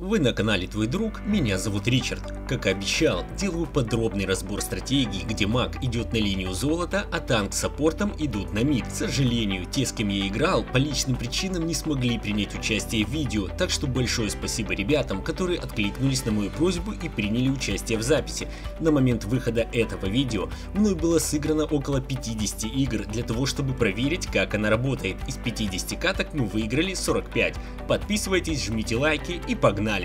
Вы на канале Твой Друг, меня зовут Ричард. Как и обещал, делаю подробный разбор стратегий, где маг идет на линию золота, а танк с саппортом идут на мид. К сожалению, те, с кем я играл, по личным причинам не смогли принять участие в видео, так что большое спасибо ребятам, которые откликнулись на мою просьбу и приняли участие в записи. На момент выхода этого видео мной было сыграно около 50 игр для того, чтобы проверить, как она работает. Из 50 каток мы выиграли 45. Подписывайтесь, жмите лайки и погнали!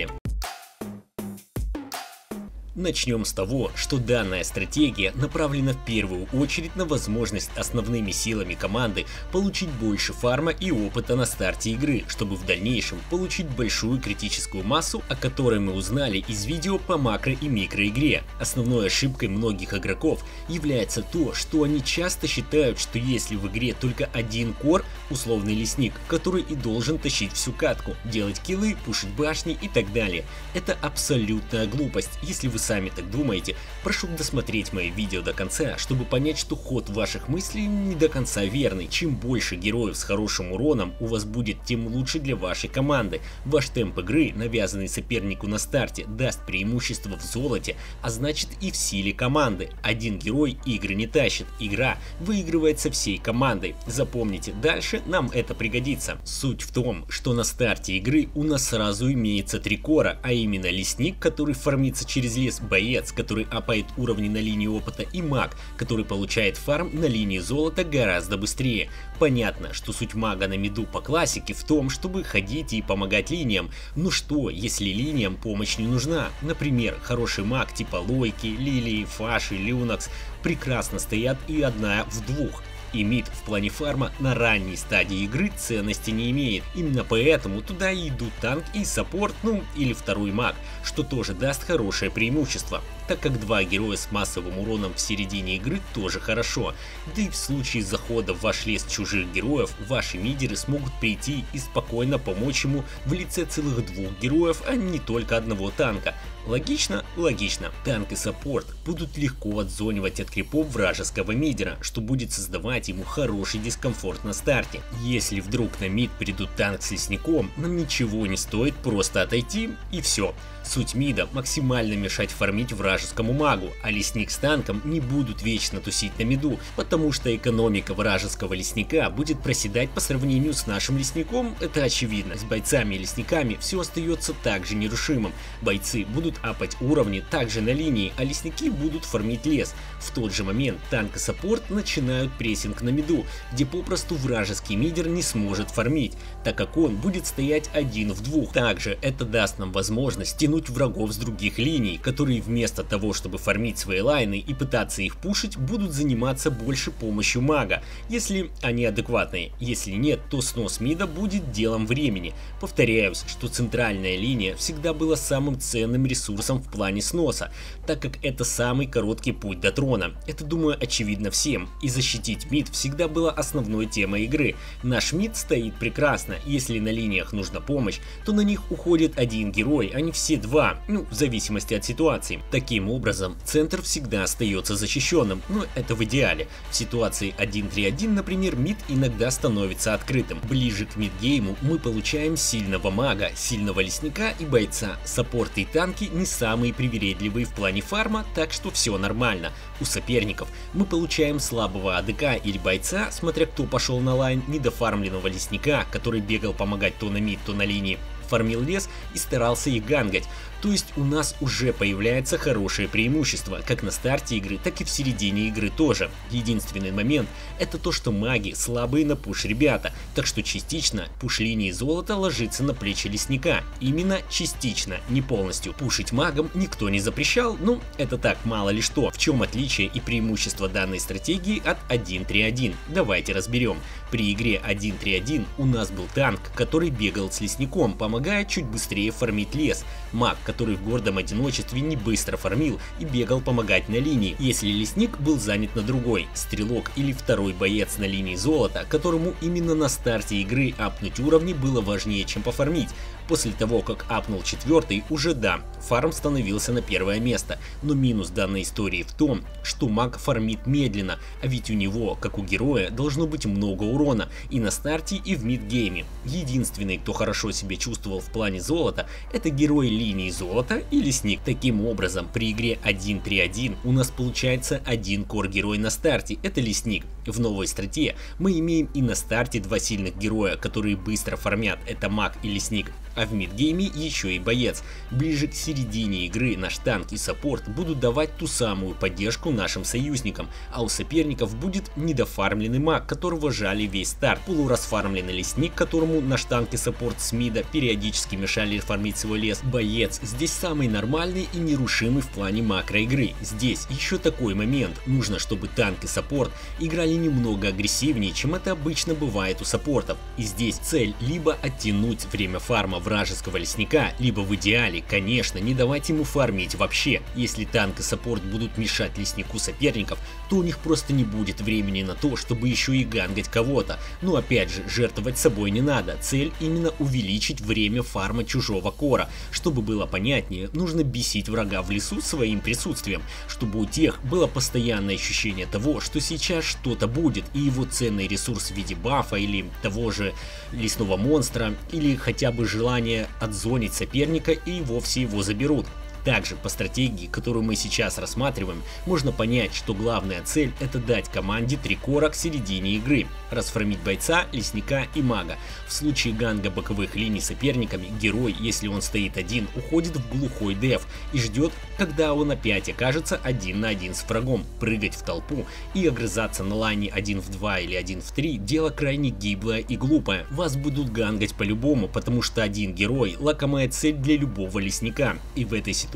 Начнем с того, что данная стратегия направлена в первую очередь на возможность основными силами команды получить больше фарма и опыта на старте игры, чтобы в дальнейшем получить большую критическую массу, о которой мы узнали из видео по макро и микроигре. Основной ошибкой многих игроков является то, что они часто считают, что если в игре только один кор, условный лесник, который и должен тащить всю катку, делать киллы, пушить башни и так далее. Это абсолютная глупость. Если вы сами так думаете, прошу досмотреть мои видео до конца, чтобы понять, что ход ваших мыслей не до конца верный. Чем больше героев с хорошим уроном у вас будет, тем лучше для вашей команды. Ваш темп игры, навязанный сопернику на старте, даст преимущество в золоте, а значит и в силе команды. Один герой игры не тащит, игра выигрывается всей командой. Запомните, дальше нам это пригодится. Суть в том, что на старте игры у нас сразу имеется 3 кора, а именно лесник, который фармится через лес, боец, который апает уровни на линии опыта, и маг, который получает фарм на линии золота гораздо быстрее. Понятно, что суть мага на миду по классике в том, чтобы ходить и помогать линиям. Ну что, если линиям помощь не нужна? Например, хороший маг типа Лойки, Лилии, Фаши, Люнакс прекрасно стоят и одна в двух. И мид в плане фарма на ранней стадии игры ценности не имеет. Именно поэтому туда и идут танк и саппорт, ну или второй маг, что тоже даст хорошее преимущество, так как 2 героя с массовым уроном в середине игры тоже хорошо. Да и в случае захода в ваш лес чужих героев, ваши мидеры смогут прийти и спокойно помочь ему в лице целых 2 героев, а не только одного танка. Логично? Логично. Танк и саппорт будут легко отзонивать от крипов вражеского мидера, что будет создавать ему хороший дискомфорт на старте. Если вдруг на мид придут танк с лесником, нам ничего не стоит просто отойти и все. Суть мида максимально мешать фармить вражескому магу, а лесник с танком не будут вечно тусить на миду, потому что экономика вражеского лесника будет проседать по сравнению с нашим лесником, это очевидно. С бойцами и лесниками все остается также нерушимым. Бойцы будут апать уровни также на линии, а лесники будут фармить лес. В тот же момент танк и саппорт начинают прессинг на миду, где попросту вражеский мидер не сможет фармить, так как он будет стоять один в 2. Также это даст нам возможность тянуть врагов с других линий, которые вместо того, чтобы фармить свои лайны и пытаться их пушить, будут заниматься больше помощью мага, если они адекватные. Если нет, то снос мида будет делом времени. Повторяюсь, что центральная линия всегда была самым ценным ресурсом в плане сноса, так как это самый короткий путь до трона. Это, думаю, очевидно всем. И защитить мид всегда была основной темой игры. Наш мид стоит прекрасно. Если на линиях нужна помощь, то на них уходит один герой, а не все 2, ну, в зависимости от ситуации. Таким образом, центр всегда остается защищенным, но это в идеале. В ситуации 1-3-1, например, мид иногда становится открытым. Ближе к мидгейму мы получаем сильного мага, сильного лесника и бойца. Саппорты и танки не самые привередливые в плане фарма, так что все нормально. У соперников мы получаем слабого АДК или бойца, смотря кто пошел на лайн, недофармленного лесника, который бегал помогать то на мид, то на линии, фармил лес и старался их гангать. То есть у нас уже появляется хорошее преимущество, как на старте игры, так и в середине игры тоже. Единственный момент — это то, что маги слабые на пуш ребята, так что частично пуш линии золота ложится на плечи лесника. Именно частично, не полностью. Пушить магом никто не запрещал, ну это так, мало ли что. В чем отличие и преимущество данной стратегии от 1-3-1? Давайте разберем. При игре 1-3-1 у нас был танк, который бегал с лесником, помогая чуть быстрее фармить лес. Маг, который в гордом одиночестве не быстро фармил и бегал помогать на линии, если лесник был занят на другой. Стрелок или второй боец на линии золота, которому именно на старте игры апнуть уровни было важнее, чем пофармить. После того, как апнул 4-й, уже да, фарм становился на первое место, но минус данной истории в том, что маг фармит медленно, а ведь у него, как у героя, должно быть много урона. урона и на старте, и в мидгейме. Единственный, кто хорошо себя чувствовал в плане золота, это герой линии золота и лесник. Таким образом, при игре 1-3-1 у нас получается один кор-герой на старте, это лесник. В новой страте мы имеем и на старте два сильных героя, которые быстро фармят, это маг и лесник. А в мидгейме еще и боец. Ближе к середине игры наш танк и саппорт будут давать ту самую поддержку нашим союзникам, а у соперников будет недофармленный маг, которого жали весь старт, полурасфармленный лесник, которому наш танк и саппорт с мида периодически мешали фармить свой лес. Боец здесь самый нормальный и нерушимый в плане макроигры. Здесь еще такой момент, нужно, чтобы танк и саппорт играли немного агрессивнее, чем это обычно бывает у саппортов. И здесь цель либо оттянуть время фарма вражеского лесника, либо в идеале, конечно, не давать ему фармить вообще. Если танк и саппорт будут мешать леснику соперников, то у них просто не будет времени на то, чтобы еще и гангать кого-то. Но опять же, жертвовать собой не надо, цель именно увеличить время фарма чужого кора. Чтобы было понятнее, нужно бесить врага в лесу своим присутствием, чтобы у тех было постоянное ощущение того, что сейчас что-то будет, и его ценный ресурс в виде бафа или того же лесного монстра, или хотя бы желание отзонить соперника и вовсе его заберут. Также по стратегии, которую мы сейчас рассматриваем, можно понять, что главная цель — это дать команде 3 кора к середине игры, расфармить бойца, лесника и мага. В случае ганга боковых линий соперниками, герой, если он стоит один, уходит в глухой деф и ждет, когда он опять окажется 1 на 1 с врагом. Прыгать в толпу и огрызаться на лайне 1 в 2 или 1 в 3 дело крайне гиблое и глупое. Вас будут гангать по-любому, потому что один герой — лакомая цель для любого лесника, и в этой ситуации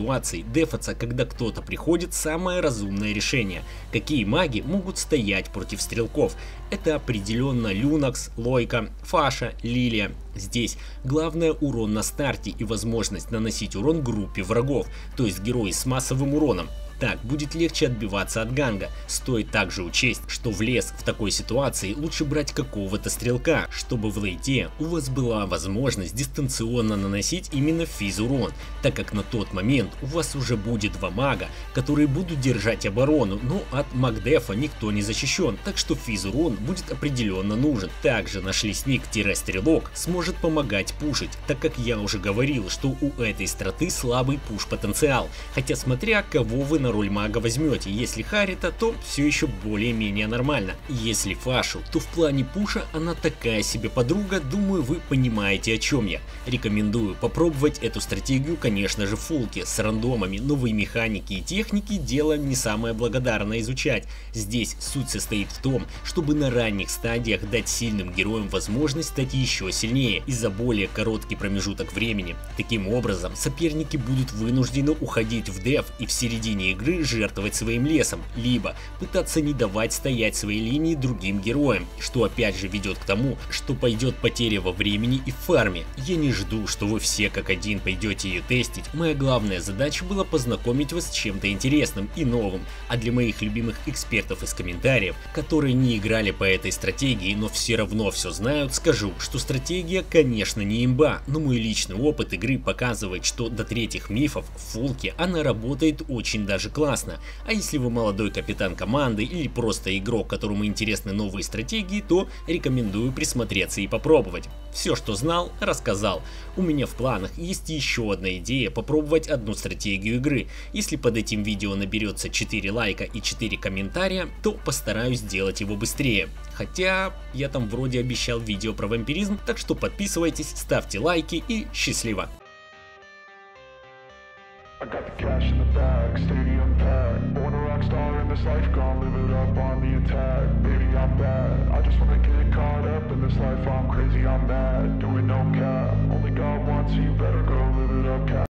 дефаться, когда кто-то приходит, самое разумное решение. Какие маги могут стоять против стрелков? Это определенно Люнакс, Лойка, Фаша, Лилия. Здесь главное урон на старте и возможность наносить урон группе врагов, то есть герои с массовым уроном. Так будет легче отбиваться от ганга. Стоит также учесть, что в лес в такой ситуации лучше брать какого-то стрелка, чтобы в лейте у вас была возможность дистанционно наносить именно физ-урон, так как на тот момент у вас уже будет 2 мага, которые будут держать оборону, но от магдефа никто не защищен, так что физ-урон будет определенно нужен. Также наш лесник-стрелок сможет помогать пушить, так как я уже говорил, что у этой страты слабый пуш-потенциал, хотя смотря кого вы на роль мага возьмете. Если Харита, то все еще более-менее нормально. Если Фашу, то в плане пуша она такая себе подруга, думаю, вы понимаете, о чем я. Рекомендую попробовать эту стратегию, конечно же, в фулке. С рандомами, новые механики и техники дело не самое благодарное изучать. Здесь суть состоит в том, чтобы на ранних стадиях дать сильным героям возможность стать еще сильнее и за более короткий промежуток времени. Таким образом, соперники будут вынуждены уходить в деф и в середине игры жертвовать своим лесом, либо пытаться не давать стоять своей линии другим героям, что опять же ведет к тому, что пойдет потеря во времени и в фарме. Я не жду, что вы все как один пойдете ее тестить, моя главная задача была познакомить вас с чем-то интересным и новым, а для моих любимых экспертов из комментариев, которые не играли по этой стратегии, но все равно все знают, скажу, что стратегия, конечно, не имба, но мой личный опыт игры показывает, что до третьих мифов в фулке она работает очень даже классно. А если вы молодой капитан команды или просто игрок, которому интересны новые стратегии, то рекомендую присмотреться и попробовать. Все, что знал, рассказал. У меня в планах есть еще одна идея попробовать одну стратегию игры. Если под этим видео наберется 4 лайка и 4 комментария, то постараюсь сделать его быстрее. Хотя я там вроде обещал видео про вампиризм, так что подписывайтесь, ставьте лайки и счастливо! I got the cash in the bag, stadium packed. Born a rock star in this life, gonna live it up on the attack. Baby, I'm bad, I just wanna get caught up in this life, I'm crazy, I'm mad. Doing no cap.